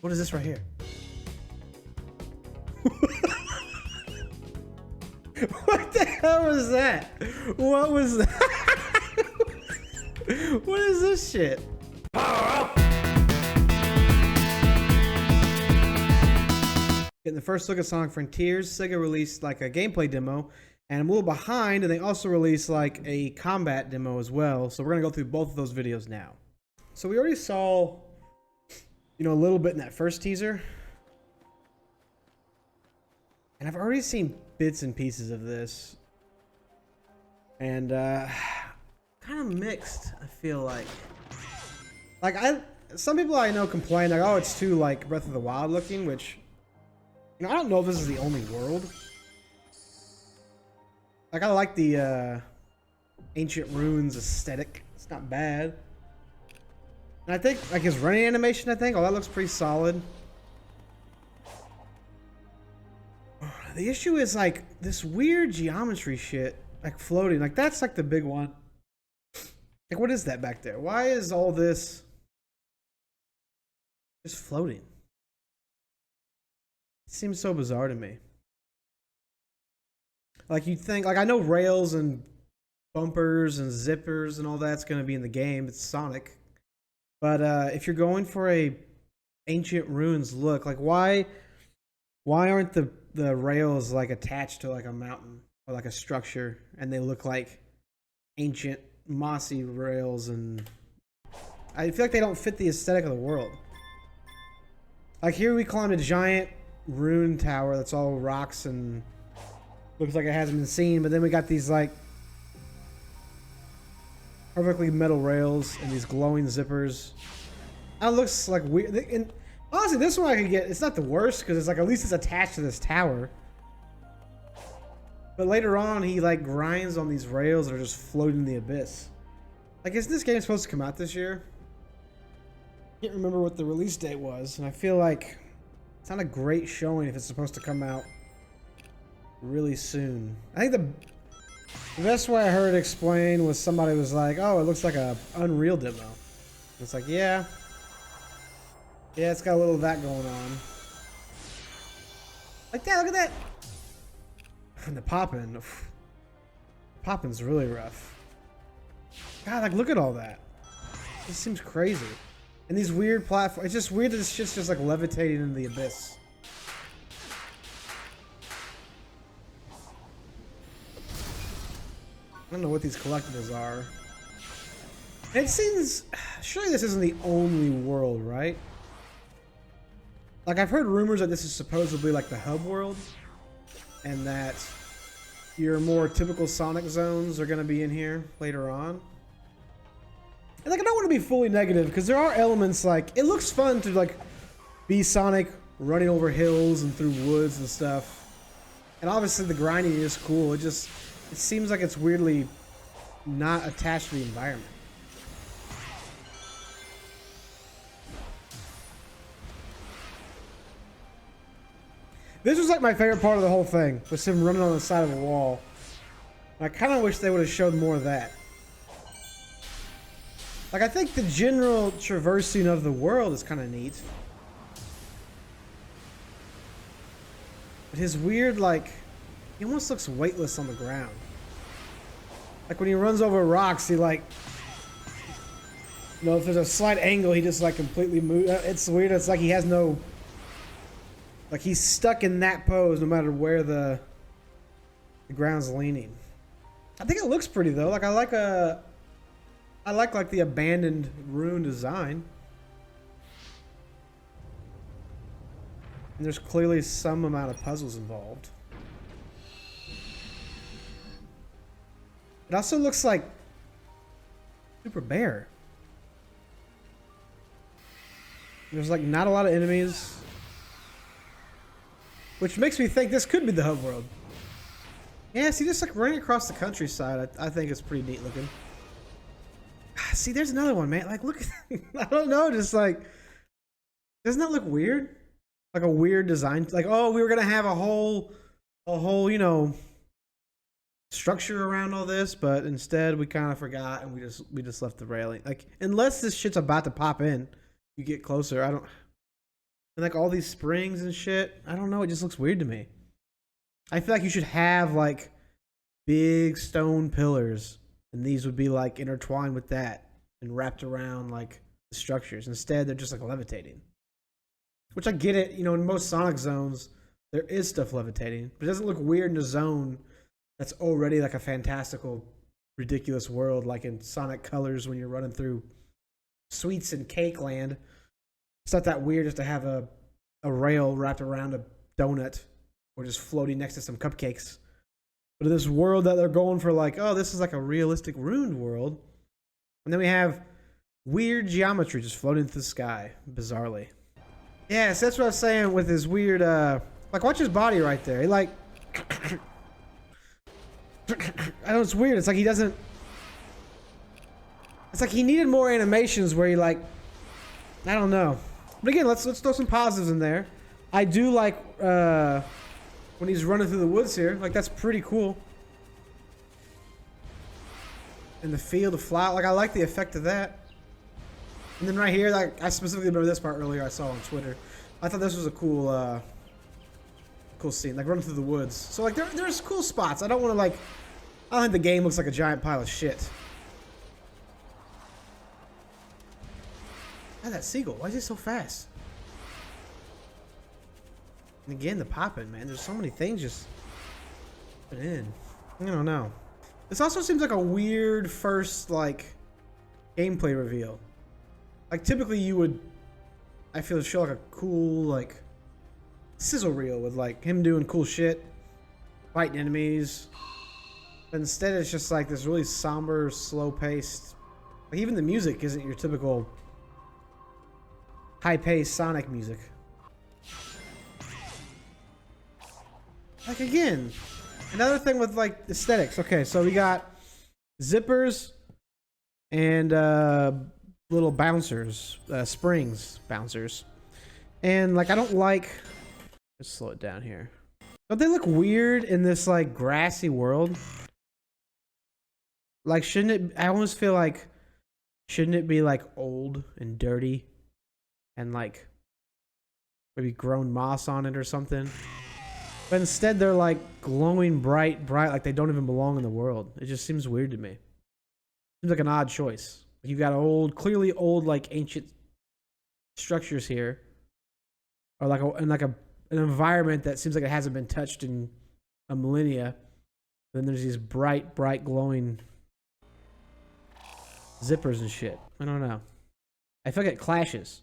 What is this right here? What the hell was that? What was that? What is this shit? Getting the first look at Sonic Frontiers, Sega released like a gameplay demo, and I'm a little behind, and they also released like a combat demo as well. So we're gonna go through both of those videos now. So we already saw, a little bit in that first teaser, and I've already seen bits and pieces of this, and kind of mixed. I feel like some people I know complain like, oh, it's too like Breath of the Wild looking, which I don't know if this is the only world. Like, I like the ancient ruins aesthetic. It's not bad. And I think like his running animation, oh, that looks pretty solid. The issue is like this weird geometry shit, like floating. Like that's like the big one. Like, what is that back there? Why is all this just floating? It seems so bizarre to me. Like you'd think, like I know rails and bumpers and zippers and all that's going to be in the game. It's Sonic. But if you're going for a ancient ruins look, like why aren't the rails like attached to like a mountain or like a structure, and they look like ancient mossy rails? And I feel like they don't fit the aesthetic of the world. Like here we climbed a giant rune tower that's all rocks and looks like it hasn't been seen, but then we got these like perfectly metal rails and these glowing zippers. That looks like weird. And honestly, this one I could get. It's not the worst because it's like at least it's attached to this tower. But later on, he like grinds on these rails that are just floating in the abyss. Like, is this game supposed to come out this year? I can't remember what the release date was, and I feel like it's not a great showing if it's supposed to come out really soon. I think the best way I heard it explained was somebody was like, oh, it looks like a Unreal demo. It's like, yeah, it's got a little of that going on. Like that, look at that. And the popping's really rough. God, like look at all that. This seems crazy. And these weird platforms, it's just weird that this shit's just like levitating in the abyss. I don't know what these collectibles are. It seems, surely this isn't the only world, right? Like I've heard rumors that this is supposedly like the hub world, and that your more typical Sonic zones are going to be in here later on. And like I don't want to be fully negative because there are elements like it looks fun to like be Sonic running over hills and through woods and stuff, and obviously the grinding is cool. It seems like it's weirdly not attached to the environment. This was like my favorite part of the whole thing, was him running on the side of a wall. And I kind of wish they would have showed more of that. Like I think the general traversing of the world is kind of neat. But his weird, like, he almost looks weightless on the ground. Like when he runs over rocks, he like, if there's a slight angle, he just like completely moves. It's weird. It's like he has no, like he's stuck in that pose no matter where the ground's leaning. I think it looks pretty though. Like I like the abandoned rune design. And there's clearly some amount of puzzles involved. It also looks like super bare. There's like not a lot of enemies, which makes me think this could be the hub world. Yeah, see, just like running across the countryside, I think it's pretty neat looking. See, there's another one, man. Like, look, I don't know, just like, doesn't that look weird? Like a weird design. Like, oh, we were gonna have a whole, structure around all this, but instead we kind of forgot and we just left the railing. Like, unless this shit's about to pop in, you get closer. And like all these springs and shit. I don't know. It just looks weird to me. I feel like you should have like big stone pillars, and these would be like intertwined with that and wrapped around like the structures. Instead, they're just like levitating. Which I get it. You know, in most Sonic zones, there is stuff levitating, but it doesn't look weird in a zone that's already like a fantastical, ridiculous world, like in Sonic Colors when you're running through Sweets and Cake Land. It's not that weird just to have a rail wrapped around a donut or just floating next to some cupcakes. But in this world that they're going for, like, oh, this is like a realistic ruined world. And then we have weird geometry just floating through the sky, bizarrely. Yeah, so that's what I was saying with his weird, like, watch his body right there. He, like, I know it's weird. It's like he doesn't, it's like he needed more animations where he, like, I don't know. But again, let's throw some positives in there. I do like when he's running through the woods here. Like, that's pretty cool. And the field of flower, like, I like the effect of that. And then right here, like, I specifically remember this part earlier I saw on Twitter. I thought this was a cool cool scene, like running through the woods. So like there's cool spots. I don't want to like, I don't think the game looks like a giant pile of shit. Ah, that seagull, why is he so fast? And again, the popping, man. There's so many things just put in. I don't know. This also seems like a weird first like gameplay reveal. Like typically you would, I feel, show like a cool like sizzle reel with like him doing cool shit, fighting enemies. But instead it's just like this really somber, slow-paced. Like even the music isn't your typical high-paced Sonic music. Like again, another thing with like aesthetics. Okay, so we got zippers and little bouncers, springs bouncers. And like I don't like, let's slow it down here. Don't they look weird in this like grassy world? Like shouldn't it, I almost feel like, shouldn't it be like old and dirty and like maybe grown moss on it or something? But instead they're like glowing bright, like they don't even belong in the world. It just seems weird to me. Seems like an odd choice. You got old, clearly old, like ancient structures here, or like an environment that seems like it hasn't been touched in a millennia. Then there's these bright, glowing zippers and shit. I don't know. I feel like it clashes.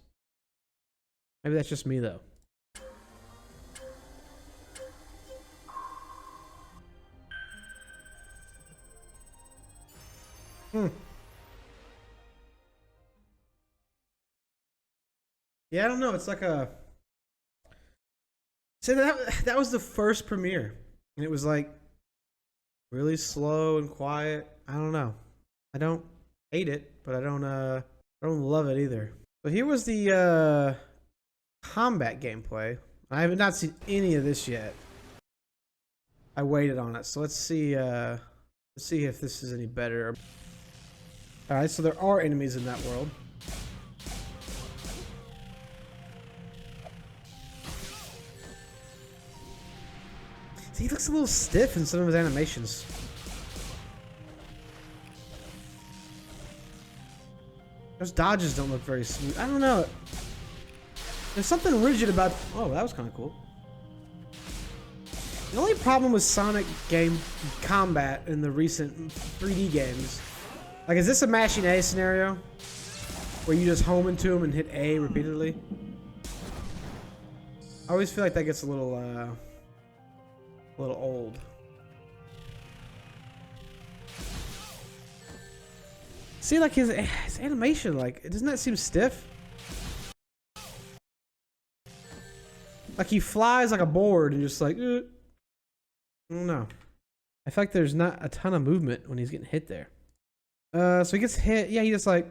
Maybe that's just me though. Yeah, I don't know. It's like a. So that was the first premiere, and it was like really slow and quiet. I don't know. I don't hate it, but I don't love it either. So here was the combat gameplay. I have not seen any of this yet. I waited on it, so let's see if this is any better. All right, so there are enemies in that world. He looks a little stiff in some of his animations. Those dodges don't look very smooth. I don't know. There's something rigid about... Oh, that was kind of cool. The only problem with Sonic game combat in the recent 3D games... Like, is this a mashing A scenario? Where you just home into him and hit A repeatedly? I always feel like that gets a little old. See, like his animation, like, doesn't that seem stiff? Like he flies like a board and just like, I don't know. I feel like there's not a ton of movement when he's getting hit there. So he gets hit. Yeah, he just like,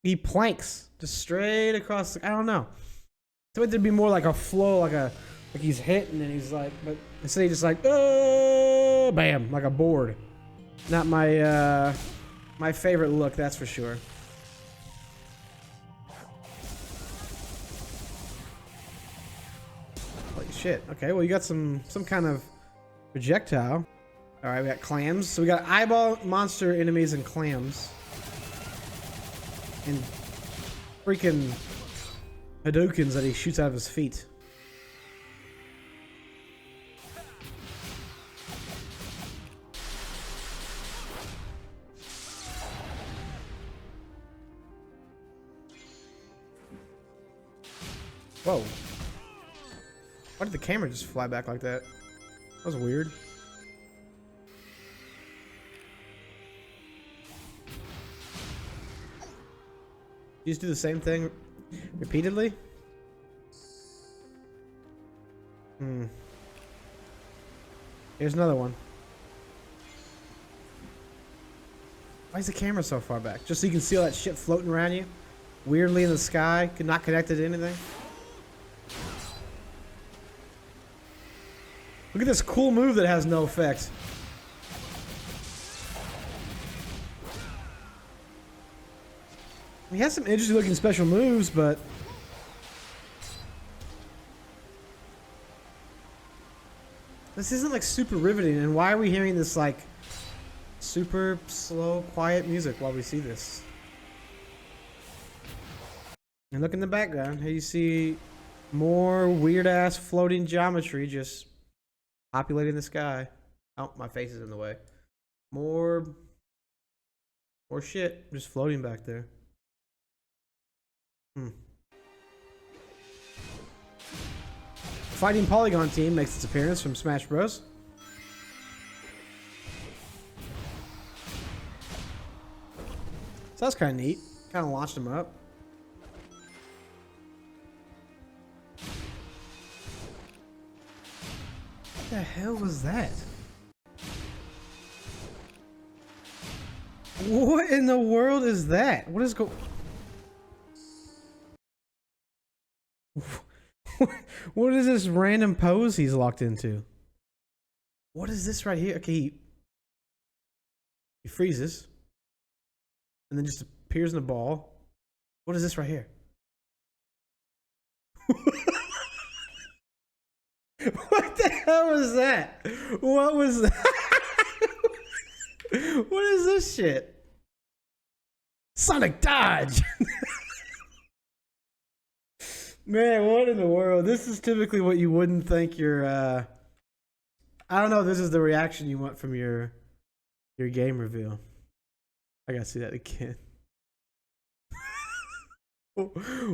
he planks just straight across. I don't know. I thought there'd be more like a flow, like he's hit and then he's like, but instead he just like, oh, bam, like a board. Not my my favorite look, that's for sure. shit. Okay, well you got some kind of projectile. All right, we got clams. So we got eyeball monster enemies and clams. And freaking Hadoukens that he shoots out of his feet. Whoa. Why did the camera just fly back like that? That was weird. You just do the same thing repeatedly? Here's another one. Why is the camera so far back? Just so you can see all that shit floating around you? Weirdly in the sky, not connected to anything? Look at this cool move that has no effect. He has some interesting looking special moves, but this isn't like super riveting. And why are we hearing this like super slow, quiet music while we see this? And look in the background. Here you see more weird ass floating geometry just populating the sky. Oh, my face is in the way. More shit just floating back there. Fighting Polygon Team makes its appearance from Smash Bros. So that's kind of neat. Kind of launched them up. What the hell was that? What in the world is that? What is What is this random pose he's locked into? What is this right here? Okay, he freezes and then just appears in a ball. What is this right here? What the hell was that? What was that? What is this shit? Sonic Dodge! Man, what in the world? This is typically what you wouldn't think your I don't know, this is the reaction you want from your game reveal. I gotta see that again.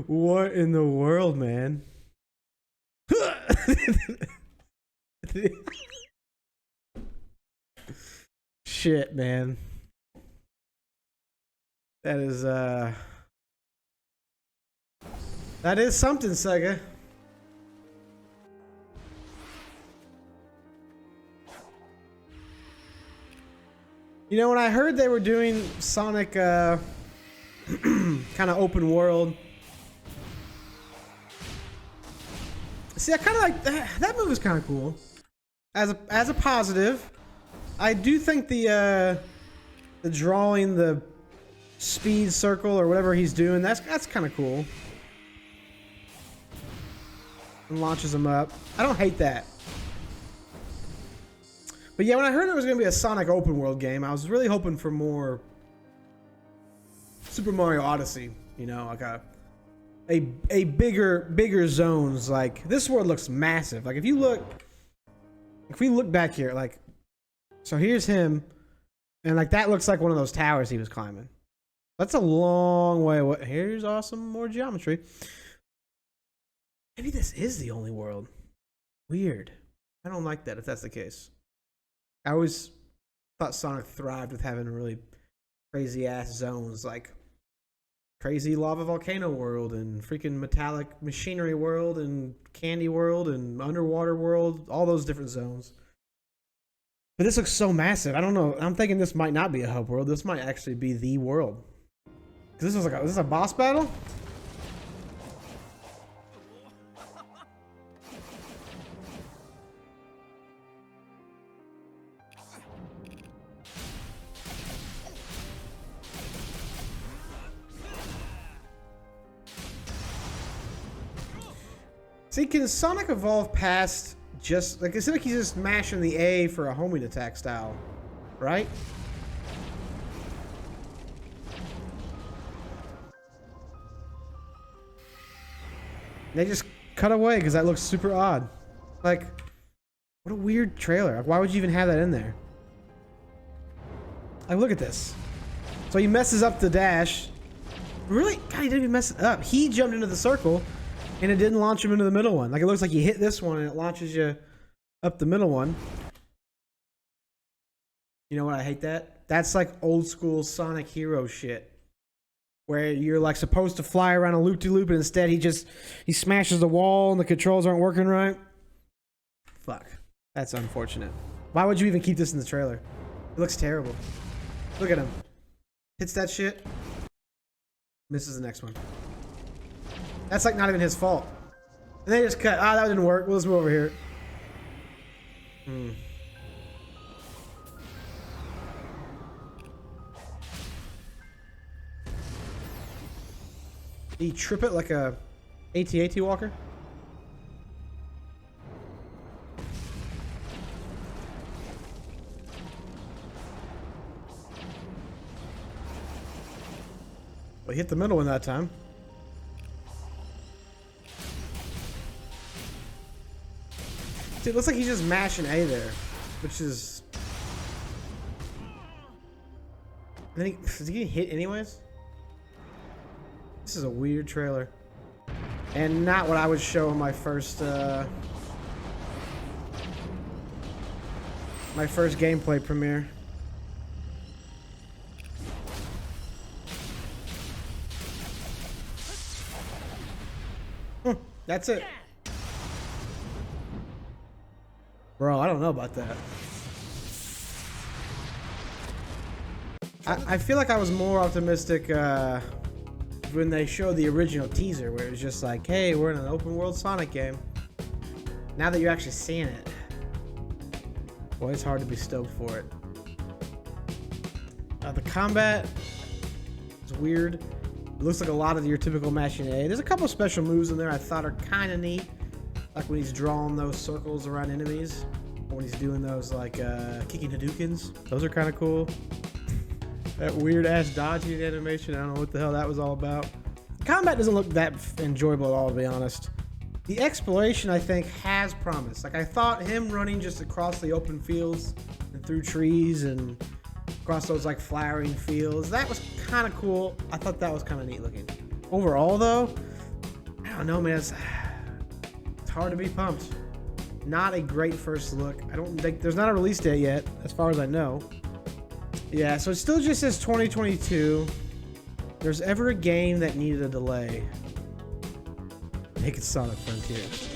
What in the world, man? Shit, man. That is something, Sega. You know, when I heard they were doing Sonic kind of open world. See, I kind of like that move is kind of cool. As a positive, I do think the drawing the speed circle or whatever he's doing, that's kind of cool. And launches him up. I don't hate that. But yeah, when I heard it was going to be a Sonic open world game, I was really hoping for more Super Mario Odyssey, you know, like a bigger zones. Like this world looks massive. Like if we look back here, like, so here's him, and like that looks like one of those towers he was climbing. That's a long way away. Here's awesome more geometry. Maybe this is the only world. Weird. I don't like that if that's the case. I always thought Sonic thrived with having really crazy ass zones, like crazy lava volcano world and freaking metallic machinery world and candy world and underwater world, all those different zones. But this looks so massive. I don't know. I'm thinking this might not be a hub world. This might actually be the world. Cause this was like, is this a boss battle? See, can Sonic evolve past just like it's like he's just mashing the A for a homing attack style, right? They just cut away because that looks super odd. Like, what a weird trailer. Like, why would you even have that in there? Like, look at this. So he messes up the dash. Really? God, he didn't even mess it up. He jumped into the circle, and it didn't launch him into the middle one. Like, it looks like you hit this one, and it launches you up the middle one. You know what? I hate that. That's like old school Sonic Hero shit. Where you're like supposed to fly around a loop-de-loop, and instead he smashes the wall and the controls aren't working right. Fuck. That's unfortunate. Why would you even keep this in the trailer? It looks terrible. Look at him. Hits that shit. Misses the next one. That's like not even his fault. And they just cut. Ah, that didn't work. Well, let's move over here. Did he trip it like a AT-AT walker? Well, he hit the middle one that time. Dude, it looks like he's just mashing A there, which is... And then is he getting hit anyways? This is a weird trailer. And not what I would show in my first gameplay premiere. That's it. Bro, I don't know about that. I feel like I was more optimistic when they showed the original teaser, where it was just like, hey, we're in an open world Sonic game. Now that you're actually seeing it, boy, it's hard to be stoked for it. The combat is weird. It looks like a lot of your typical mashing A. There's a couple special moves in there I thought are kind of neat. Like when he's drawing those circles around enemies. Or when he's doing those like kicking Hadoukens. Those are kind of cool. That weird ass dodging animation, I don't know what the hell that was all about. The combat doesn't look that enjoyable at all, to be honest. The exploration, I think, has promise. Like I thought him running just across the open fields and through trees and across those like flowering fields, that was kind of cool. I thought that was kind of neat looking. Overall though, I don't know, man, it's hard to be pumped. Not a great first look. I don't think there's not a release date yet, as far as I know. Yeah, so it still just says 2022. If there's ever a game that needed a delay, make it Sonic Frontiers.